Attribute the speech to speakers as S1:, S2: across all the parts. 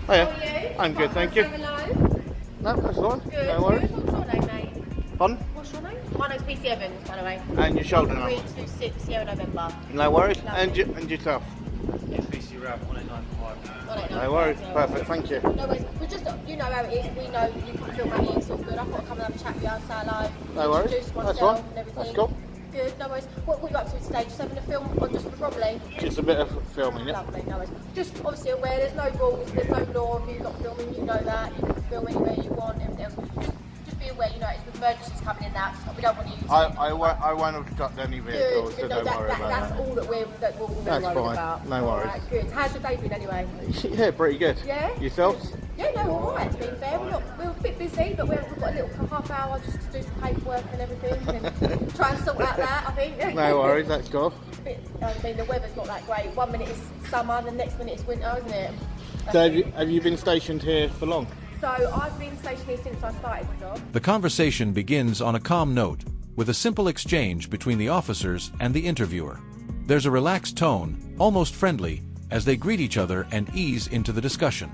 S1: Oh yeah.
S2: How are you?
S1: I'm good, thank you.
S2: Hello.
S1: No, that's fine.
S2: Good.
S1: No worries.
S2: What's your name, mate?
S1: Pardon?
S2: What's your name? My name's PC Evans, by the way.
S1: And your shoulder number?
S2: 326 Sierra November.
S1: No worries.
S2: Lovely.
S1: And yourself?
S3: Yeah, PC Rab 1895.
S1: No worries. Perfect, thank you.
S2: No worries. We just, you know how it is. We know you can feel money. It's all good. I thought I'd come and have a chat with you outside live.
S1: No worries.
S2: Introduce
S1: That's
S2: myself
S1: fine.
S2: and everything.
S1: That's cool.
S2: Good. No worries. What were you up to today? Just having a film or just probably?
S1: Just a bit of filming, yeah.
S2: Lovely, no worries. Just obviously aware, there's no rules, there's no law if you're not filming, you know that. You can film anywhere you want, everything else. Just be aware, you know, it's emergencies coming in now. We don't want you to...
S1: I won't obstruct any vehicles, so
S2: Good,
S1: don't worry about
S2: that's
S1: that.
S2: all that we're
S1: That's
S2: worried
S1: fine.
S2: about.
S1: No worries.
S2: Alright, good. How's your day been anyway?
S1: Yeah, pretty good.
S2: Yeah?
S1: Yourselves?
S2: Yeah, no, alright, to be fair. We're a bit busy, but we've got a little half hour just to do some paperwork and everything and try and sort out that, I think.
S1: No worries, that's cool.
S2: I mean, the weather's not that great. 1 minute it's summer, the next minute it's winter, isn't it?
S1: So have you been stationed here for long?
S2: So I've been stationed here since I started the job.
S4: The conversation begins on a calm note, with a simple exchange between the officers and the interviewer. There's a relaxed tone, almost friendly, as they greet each other and ease into the discussion.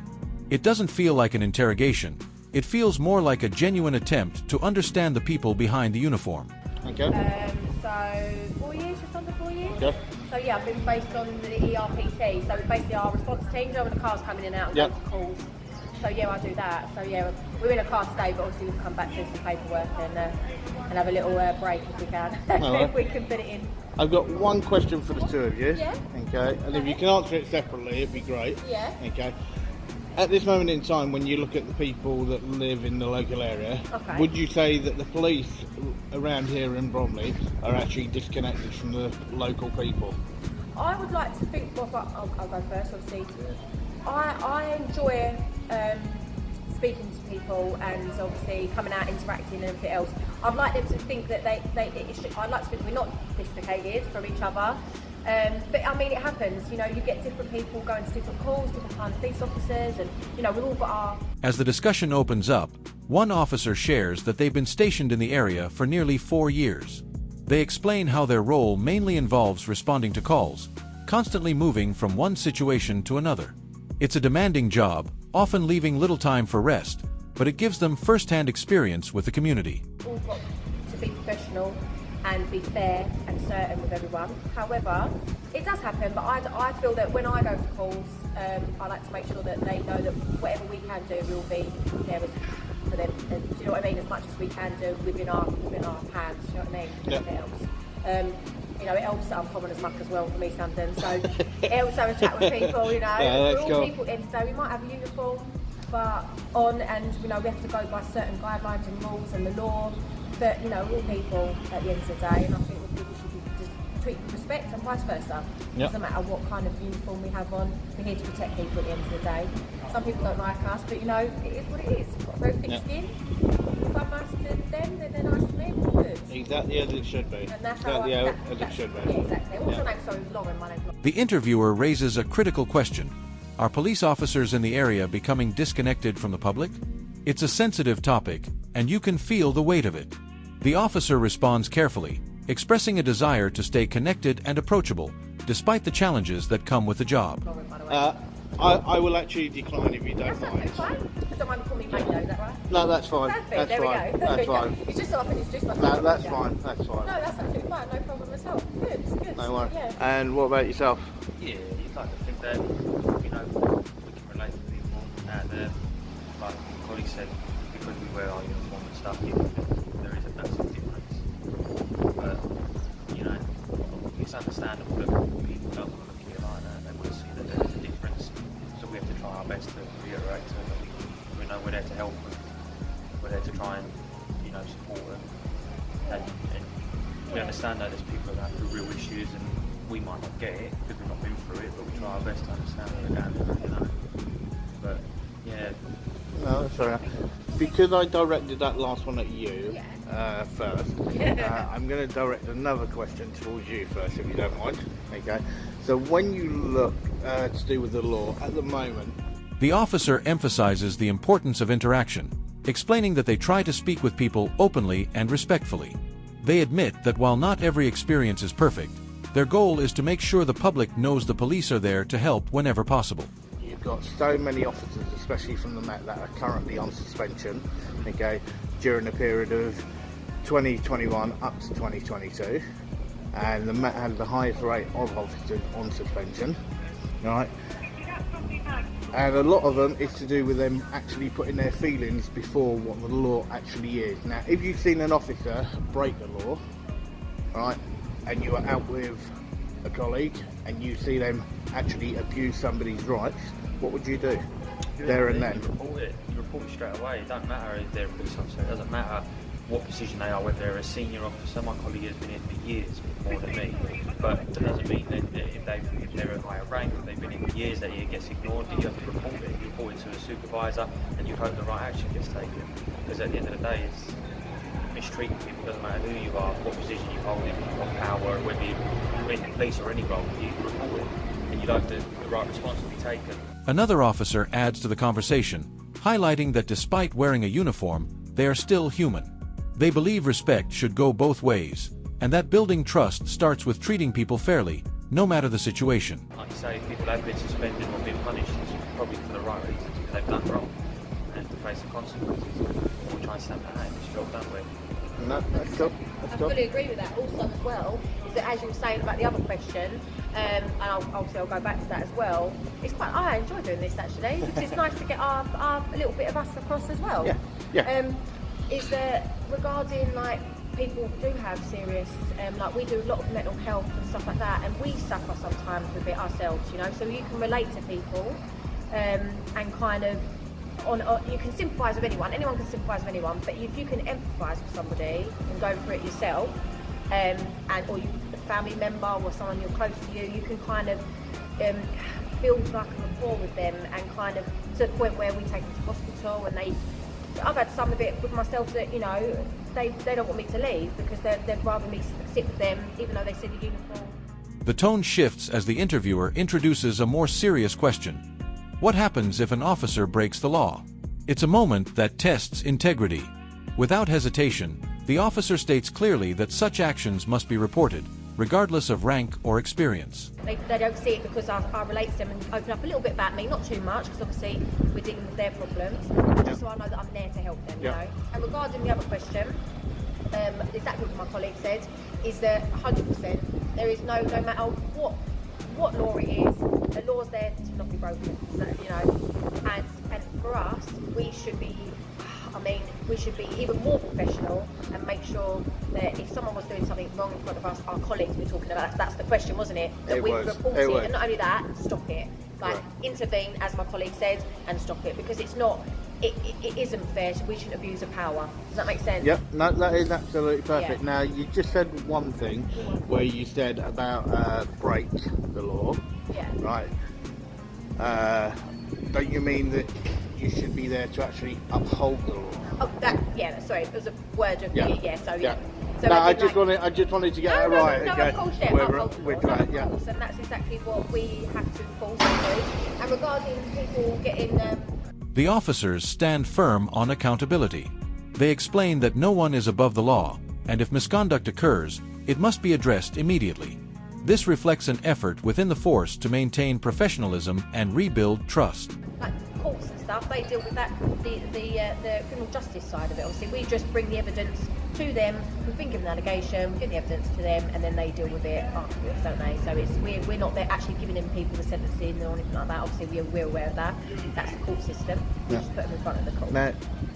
S4: It doesn't feel like an interrogation. It feels more like a genuine attempt to understand the people behind the uniform.
S1: Okay.
S2: So 4 years, just under 4 years.
S1: Okay.
S2: So yeah, I've been based on the ERPT. So basically our response team, you know, when the car's coming in and out and
S1: Yep.
S2: going to calls. So yeah, I do that. So yeah, we're in a car today, but obviously we'll come back to some paperwork and have a little break if we can. If we can fit it in.
S1: I've got one question for the two of you.
S2: Yeah.
S1: Okay. And if you can answer it separately, it'd be great.
S2: Yeah.
S1: Okay. At this moment in time, when you look at the people that live in the local area,
S2: Okay.
S1: would you say that the police around here in Bromley are actually disconnected from the local people?
S2: I would like to think, well, I'll go first, obviously. I enjoy speaking to people and obviously coming out, interacting and everything else. I'd like them to think that I'd like to think we're not dislocated from each other. But I mean, it happens, you know, you get different people going to different calls, different kinds of police officers, and, you know, we've all got our...
S4: As the discussion opens up, one officer shares that they've been stationed in the area for nearly 4 years. They explain how their role mainly involves responding to calls, constantly moving from one situation to another. It's a demanding job, often leaving little time for rest, but it gives them first-hand experience with the community.
S2: All got to be professional and be fair and certain with everyone. However, it does happen, but I feel that when I go to calls, I like to make sure that they know that whatever we can do, we'll be there for them. And, do you know what I mean? As much as we can do within our hands. Do you know what I mean?
S1: Yeah.
S2: It helps. You know, it helps that I'm common as muck as well for me, Sandon. So it helps to have a chat with people. You know,
S1: Yeah,
S2: we're
S1: that's
S2: all
S1: cool.
S2: people at the end of the day. We might have a uniform, but and you know, we have to go by certain guidelines and rules and the law. But you know, we're all people at the end of the day, and I think that people should be just treated with respect and vice versa.
S1: Yep.
S2: Doesn't matter what kind of uniform we have on. We're here to protect people at the end of the day. Some people don't like us, but you know, it is what it is. We've got a very thick
S1: Yep.
S2: skin. If I'm nice to them, then they're nice to me. We're good.
S1: Exactly as it should be.
S2: And that's how
S1: Exactly
S2: I,
S1: as it should be.
S2: Yeah, exactly. What's
S1: Yeah.
S2: your name? Sorry, Lauren. My name's Lauren.
S4: The interviewer raises a critical question. Are police officers in the area becoming disconnected from the public? It's a sensitive topic, and you can feel the weight of it. The officer responds carefully, expressing a desire to stay connected and approachable, despite the challenges that come with the job.
S2: Lauren, by the way.
S1: I will actually decline if you don't
S2: That's absolutely
S1: mind.
S2: fine. Don't mind calling me mate though, is that right?
S1: No, that's fine.
S2: Perfect,
S1: That's
S2: there
S1: fine.
S2: we go.
S1: That's fine.
S2: It's just so I can introduce myself.
S1: No, that's
S2: Yeah.
S1: fine. That's fine.
S2: No, that's absolutely fine. No problem at all. Good, good.
S1: No worries.
S2: Yeah.
S1: And what about yourself?
S3: Yeah, you'd like to think that, you know, we can relate to people, and like my colleague said, because we wear our uniform and stuff, you think there is a massive difference. But, you know, it's understandable that people don't want to look at it like that. They want to see that there is a difference. So we have to try our best to reiterate to them that we know we're there to help them. We're there to try and, you know, support them. And we understand that there's people that have real issues and we might not get it because we've not been through it, but we try our best to understand what they're going through, you know. But, yeah.
S1: No, that's all right. Because I directed that last one at you first, I'm going to direct another question towards you first, if you don't mind. Okay. So when you look to do with the law at the moment,
S4: The officer emphasizes the importance of interaction, explaining that they try to speak with people openly and respectfully. They admit that while not every experience is perfect, their goal is to make sure the public knows the police are there to help whenever possible.
S1: you've got so many officers, especially from the Met, that are currently on suspension, okay, during the period of 2021 up to 2022, and the Met has the highest rate of officers on suspension, right? And a lot of them is to do with them actually putting their feelings before what the law actually is. Now, if you've seen an officer break the law, right, and you are out with a colleague and you see them actually abuse somebody's rights, what would you do there and then?
S3: You report it. You report it straight away. It doesn't matter if they're a police officer. It doesn't matter what position they are, whether they're a senior officer. My colleague has been here for years, more than me. But that doesn't mean that if they're a higher rank, if they've been here for years, that it gets ignored. You have to report it. You report it to a supervisor, and you hope the right action gets taken. Because at the end of the day, it's mistreating people. It doesn't matter who you are, what position you hold in, what power, whether you're in the police or any role. You report it, and you hope that the right response will be taken.
S4: Another officer adds to the conversation, highlighting that despite wearing a uniform, they are still human. They believe respect should go both ways, and that building trust starts with treating people fairly, no matter the situation.
S3: Like you say, if people have been suspended or been punished, it's probably for the right reasons, because they've done wrong and have to face the consequences. Or we try and stamp that out in this job, don't we?
S1: No, that's good.
S2: I fully agree with that. Also, as well, is that as you were saying about the other question, and obviously I'll go back to that as well. I enjoy doing this actually, because it's nice to get a little bit of us across as well.
S1: Yeah.
S2: Is that regarding like people do have serious, like we do a lot of mental health and stuff like that, and we suffer sometimes with it ourselves, you know. So you can relate to people, and kind of you can sympathise with anyone. Anyone can sympathise with anyone, but if you can empathise with somebody and go through it yourself, or you a family member or someone you're close to you can kind of build like a rapport with them, and kind of to the point where we take them to hospital, and I've had some of it with myself that, you know, they don't want me to leave because they'd rather me sit with them even though they see the uniform.
S4: The tone shifts as the interviewer introduces a more serious question. What happens if an officer breaks the law? It's a moment that tests integrity. Without hesitation, the officer states clearly that such actions must be reported, regardless of rank or experience.
S2: They don't see it because I relate to them and open up a little bit about me, not too much, because obviously we're dealing with their problems, but just so I know that I'm there to help them, you know. And regarding the other question, exactly what my colleague said, is that 100%, there is no matter what law it is, the law's there to not be broken, so, you know, and for us, we should be even more professional and make sure that if someone was doing something wrong in front of us, our colleagues we're talking about, that's the question, wasn't it? That we report it, and not only that, stop it. Like, intervene, as my colleague said, and stop it, because it's not, it isn't fair, we shouldn't abuse of power. Does that make sense?
S1: Yep, no, that is absolutely perfect.
S2: Yeah.
S1: Now, you just said one thing where you said about break the law.
S2: Yeah.
S1: Right. Don't you mean that you should be there to actually uphold the law?
S2: Oh, sorry, it was a word of
S1: Yeah.
S2: So
S1: no, I just wanted to get it right.
S2: No,
S1: okay.
S2: of course, yeah,
S1: We're right, yeah.
S2: and that's exactly what we have to enforce and do. And regarding people getting
S4: The officers stand firm on accountability. They explain that no one is above the law, and if misconduct occurs, it must be addressed immediately. This reflects an effort within the force to maintain professionalism and rebuild trust.
S2: like courts and stuff, they deal with that, the criminal justice side of it. Obviously, we just bring the evidence to them. We've been given an allegation, we give the evidence to them, and then they deal with it afterwards, don't they? So we're not there actually giving them people the sentencing or anything like that. Obviously, we're aware of that. That's the court system. We just put them in front of the court.
S1: Now,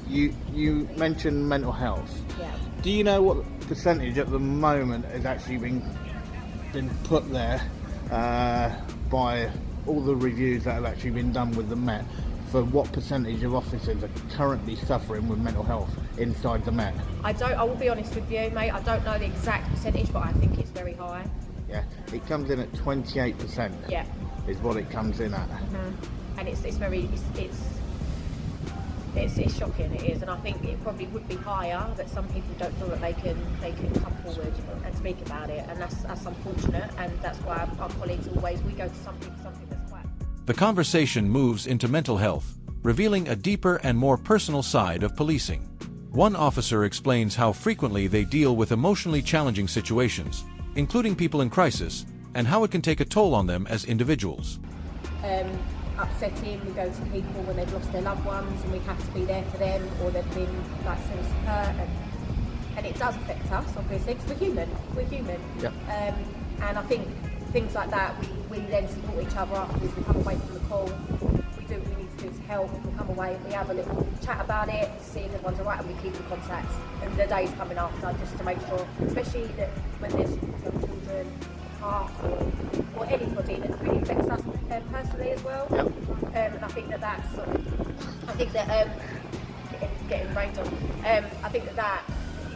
S1: you mentioned mental health.
S2: Yeah.
S1: Do you know what percentage at the moment has actually been put there by all the reviews that have actually been done with the Met for what percentage of officers are currently suffering with mental health inside the Met?
S2: I will be honest with you, mate, I don't know the exact percentage, but I think it's very high.
S1: Yeah, it comes in at 28%.
S2: Yeah.
S1: Is what it comes in at.
S2: And it's shocking, it is, and I think it probably would be higher, but some people don't feel that they can come forward and speak about it, and that's unfortunate, and that's why our colleagues always, we go to something that's quite...
S4: The conversation moves into mental health, revealing a deeper and more personal side of policing. One officer explains how frequently they deal with emotionally challenging situations, including people in crisis, and how it can take a toll on them as individuals.
S2: upsetting. We go to people when they've lost their loved ones and we have to be there for them, or they've been like seriously hurt, and it does affect us obviously because we're human.
S1: Yeah.
S2: And I think things like that, we then support each other afterwards. We come away from the call, we do what we need to do to help, we come away, we have a little chat about it, see if everyone's alright, and we keep in contact. And the days coming after, just to make sure, especially that when there's young children, parts, or anybody that really affects us personally as well.
S1: Yep.
S2: And I think that's sort of, I think that getting rained on. I think that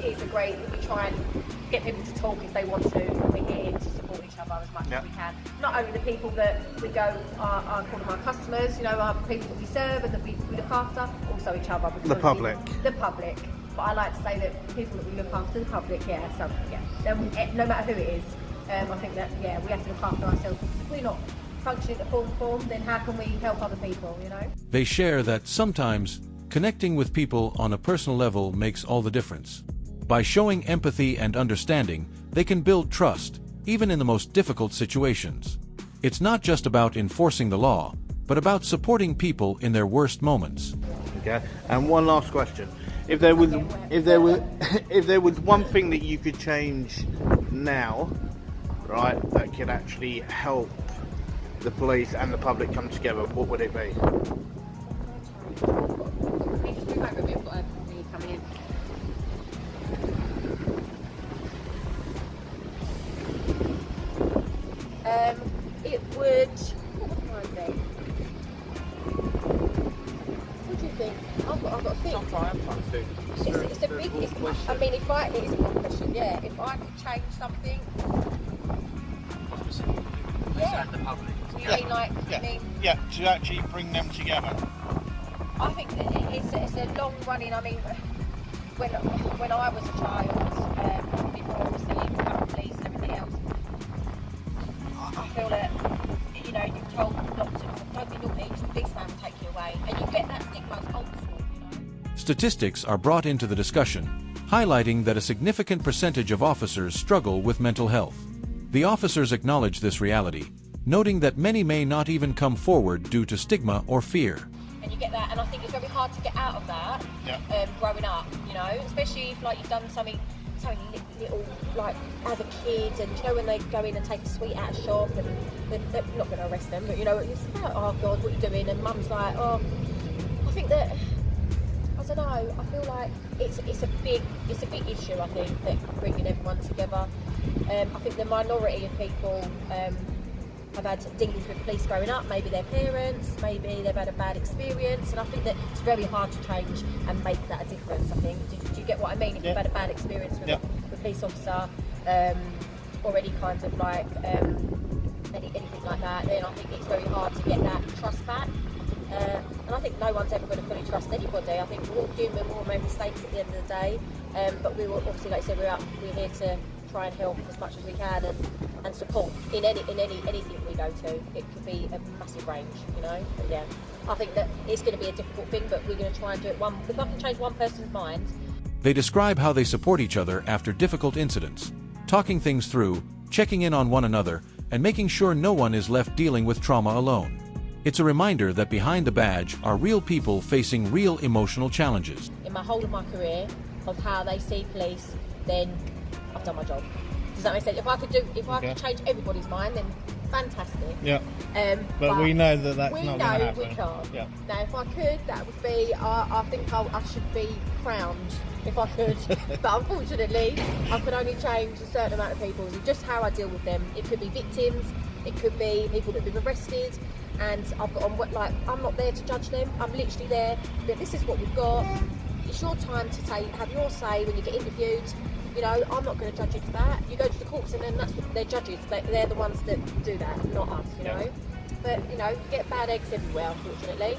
S2: is a great. We try and get people to talk if they want to. We're here to support each other as much as we can. Not only the people that we go are call them our customers, you know, our people that we serve and that we look after, also each other. Because
S1: The public.
S2: The public. But I like to say that the people that we look after, the public, no matter who it is. I think that we have to look after ourselves, because if we're not functioning at full form, then how can we help other people, you know?
S4: They share that sometimes connecting with people on a personal level makes all the difference. By showing empathy and understanding, they can build trust, even in the most difficult situations. It's not just about enforcing the law, but about supporting people in their worst moments.
S1: Okay. And one last question: if there was one thing that you could change now, right, that could actually help the police and the public come together, what would it be?
S2: It would. What would mine be? What do you think? I've got to think.
S3: I'm trying to think.
S2: It's a big. I mean, it is a good question. Yeah. If I could change something.
S3: What specifically?
S2: Yeah.
S3: The public.
S2: You mean like? You mean?
S1: Yeah, to actually bring them together.
S2: I think that it's a long running. I mean, when I was a child, before obviously becoming police and everything else, I feel that, you know, you're told not to, don't be naughty, because the policeman will take you away, and you get that stigma as old school, you know.
S4: Statistics are brought into the discussion, highlighting that a significant percentage of officers struggle with mental health. The officers acknowledge this reality, noting that many may not even come forward due to stigma or fear.
S2: And you get that, and I think it's very hard to get out of that growing up, you know, especially if like you've done something little, like as a kid, and you know when they go in and take a sweet out of shop, and they're not going to arrest them, but you know, it's like, oh God, what are you doing? And mum's like, oh, I think that, I don't know, I feel like it's a big issue, I think, that bringing everyone together. I think the minority of people have had dealings with police growing up, maybe their parents, maybe they've had a bad experience, and I think that it's very hard to change and make that a difference, I think. Do you get what I mean? If you've had a bad experience with a police officer, or any kind of like, anything like that, then I think it's very hard to get that trust back. And I think no one's ever going to fully trust anybody. I think we're all human, we all make mistakes at the end of the day, but we will, obviously, like I said, we're here to try and help as much as we can, and support in anything we go to. It could be a massive range, you know. But yeah, I think that it's going to be a difficult thing, but we're going to try and do it. If I can change one person's mind.
S4: They describe how they support each other after difficult incidents, talking things through, checking in on one another, and making sure no one is left dealing with trauma alone. It's a reminder that behind the badge are real people facing real emotional challenges.
S2: In my whole of my career, of how they see police, then I've done my job. Does that make sense? If I could change everybody's mind, then fantastic.
S1: Yeah. But we know that that's not going to happen.
S2: We can't.
S1: Yeah.
S2: Now, if I could, that would be. I think I should be crowned if I could. But unfortunately, I can only change a certain amount of people. And just how I deal with them. It could be victims. It could be people that have been arrested. And I'm not there to judge them. I'm literally there. But this is what we've got. It's your time to have your say when you get interviewed. You know, I'm not going to judge you for that. You go to the courts, and then they're judges. They're the ones that do that, not us. You know. But you know, you get bad eggs everywhere, unfortunately.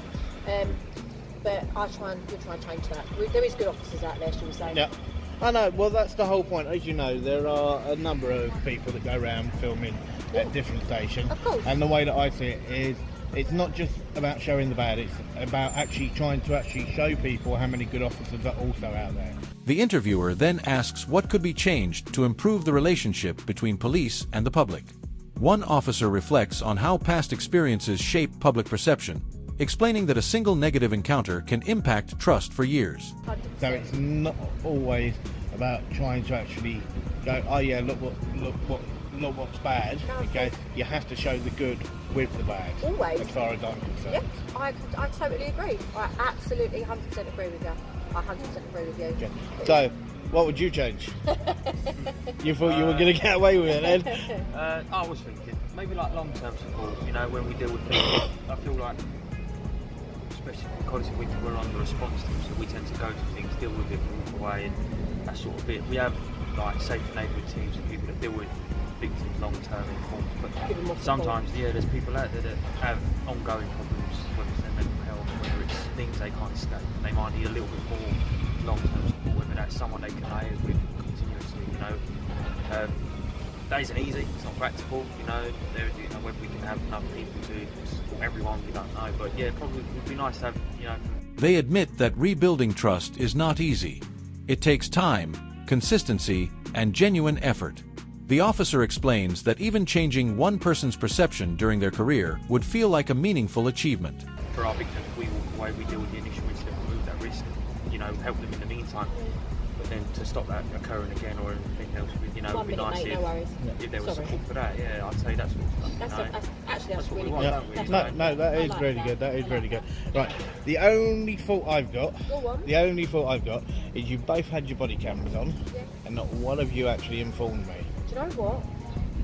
S2: But we'll try and change that. There is good officers out there, shall we say? Yeah.
S1: I know. Well, that's the whole point. As you know, there are a number of people that go around filming at different stations.
S2: Of course.
S1: And the way that I see it is, it's not just about showing the bad, it's about actually trying to show people how many good officers are also out there.
S4: The interviewer then asks what could be changed to improve the relationship between police and the public. one officer reflects on how past experiences shape public perception, explaining that a single negative encounter can impact trust for years.
S2: 100%.
S1: So it's not always about trying to actually go, oh yeah, look what's bad. Okay, you have to show the good with the bad.
S2: Always.
S1: As far as I'm concerned.
S2: Yeah, I totally agree. I absolutely 100% agree with you. I 100% agree with you.
S1: Okay. So, what would you change? You thought you were going to get away with it then?
S3: I was thinking maybe like long-term support. You know, when we deal with people, I feel like, especially because we're on the response team, so we tend to go to things, deal with it, walk away, and that sort of bit. We have like safe neighbourhood teams of people that deal with victims long-term in forms, but sometimes, there's people out there that have ongoing problems, whether it's their mental health, whether it's things they can't escape, and they might need a little bit more long-term support, whether that's someone they can liaise with continuously, you know. That isn't easy, it's not practical, you know, whether we can have enough people to support everyone, we don't know, but yeah, probably it would be nice to have, you know.
S4: They admit that rebuilding trust is not easy. It takes time, consistency, and genuine effort. The officer explains that even changing one person's perception during their career would feel like a meaningful achievement.
S3: For our victims, we walk away, we deal with the initial incident, remove that risk, you know, help them in the meantime. But then to stop that occurring again or anything else, you know, it would be nice if there was support for that. Yeah, I'd say that's
S2: That's
S3: what
S2: really
S3: we want, don't we?
S2: good.
S1: No, that is really good. That is really good. Right, the only fault I've got, is you both had your body cameras on, and not one of you actually informed me.
S2: Do you know what?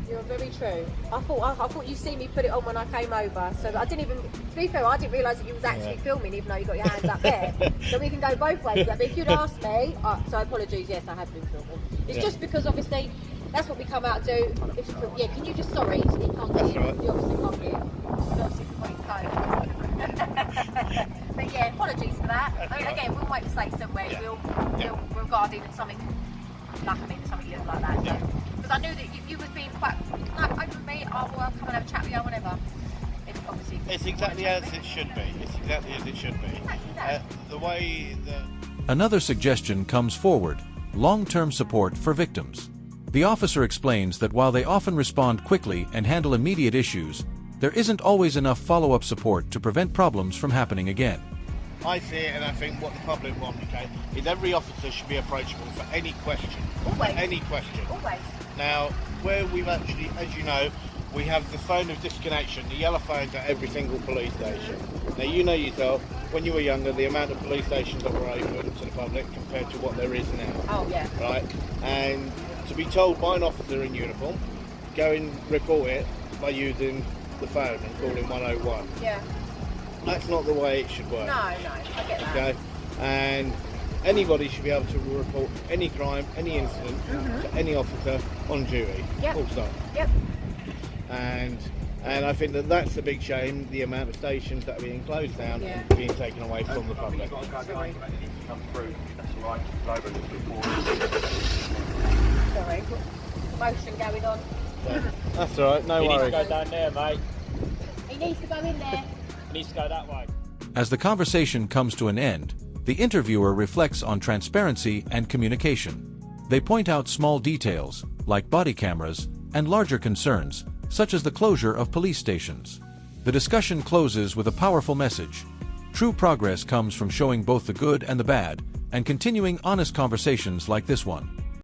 S2: You're very true. I thought you see me put it on when I came over, so I didn't even. To be fair, I didn't realise that you was actually filming, even though you got your hands up there. So we can go both ways. But if you'd asked me, so apologies. Yes, I have been filming. It's just because obviously that's what we come out to do. If you feel, can you just sorry? You can't get it. You obviously can't get it. You obviously can't get it. But yeah, apologies for that. I mean, again, we'll make mistakes somewhere. We'll regarding something something little like that. So. Because I knew that you was being quite open with me. I will come and have a chat with you, whatever.
S1: It's exactly as it should be. The way that...
S4: Another suggestion comes forward: long-term support for victims. The officer explains that while they often respond quickly and handle immediate issues, there isn't always enough follow-up support to prevent problems from happening again.
S1: I see it, and I think what the public want, is every officer should be approachable for any question.
S2: Always.
S1: Any question.
S2: Always.
S1: Now, where we've actually, as you know, we have the phone of disconnection, the yellow phones at every single police station. Now, you know yourself, when you were younger, the amount of police stations that were open to the public compared to what there is now.
S2: Oh, yeah.
S1: Right? And to be told by an officer in uniform, go and report it by using the phone and calling 101.
S2: Yeah.
S1: That's not the way it should work.
S2: No, I get that.
S1: Okay? And anybody should be able to report any crime, any incident to any officer on duty.
S2: Yep.
S1: Full stop.
S2: Yep.
S1: And I think that that's a big shame, the amount of stations that are being closed down and being taken away from the public.
S2: Sorry, commotion going on.
S1: That's alright, no worries.
S3: You need to go down there, mate.
S2: He needs to go in there.
S3: He needs to go that way.
S4: As the conversation comes to an end, the interviewer reflects on transparency and communication. They point out small details, like body cameras, and larger concerns, such as the closure of police stations. The discussion closes with a powerful message. True progress comes from showing both the good and the bad, and continuing honest conversations like this one.